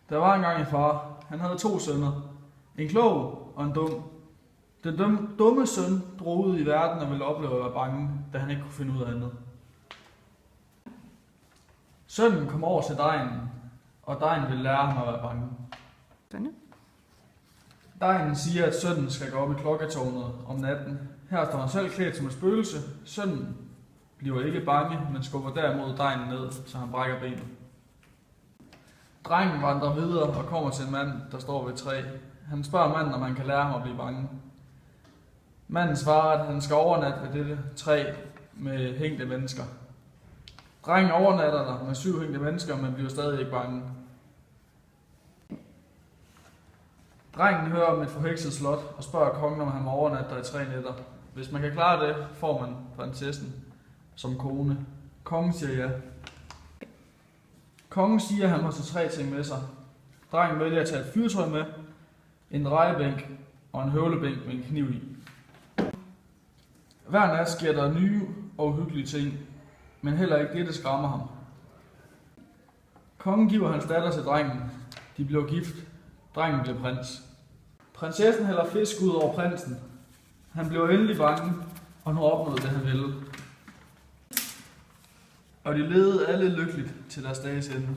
Der var engang en far. Han havde 2 sønner. En klog og en dum. Den dumme søn drog ud i verden og ville opleve at være bange, da han ikke kunne finde ud af andet. Sønnen kom over til degnen, og degnen ville lære ham at være bange. Degnen siger, at sønnen skal gå op i klokketårnet om natten. Her står han selv klædt som et spøgelse. Sønnen bliver ikke bange, men skubber derimod degnen ned, så han brækker benet. Drengen vandrer videre og kommer til en mand, der står ved et træ. Han spørger manden, om han kan lære ham at blive bange. Manden svarer, at han skal overnatte ved dette træ med hængte mennesker. Drengen overnatter der med 7 hængte mennesker, men bliver stadig ikke bange. Drengen hører om et forhekset slot og spørger kongen, om han må overnatte der i 3 nætter. Hvis man kan klare det, får man prinsessen som kone. Kongen siger ja. Kongen siger, at han må tage 3 ting med sig. Drengen vælger at tage et fyrtøj med, en drejebænk og en høvlebænk med en kniv i. Hver nat sker der nye og uhyggelige ting, men heller ikke det skræmmer ham. Kongen giver hans datter til drengen. De bliver gift. Drengen bliver prins. Prinsessen hælder fisk ud over prinsen. Han bliver endelig bange, og nu opnåede det, han ville. Og de levede alle lykkeligt til deres dages ende.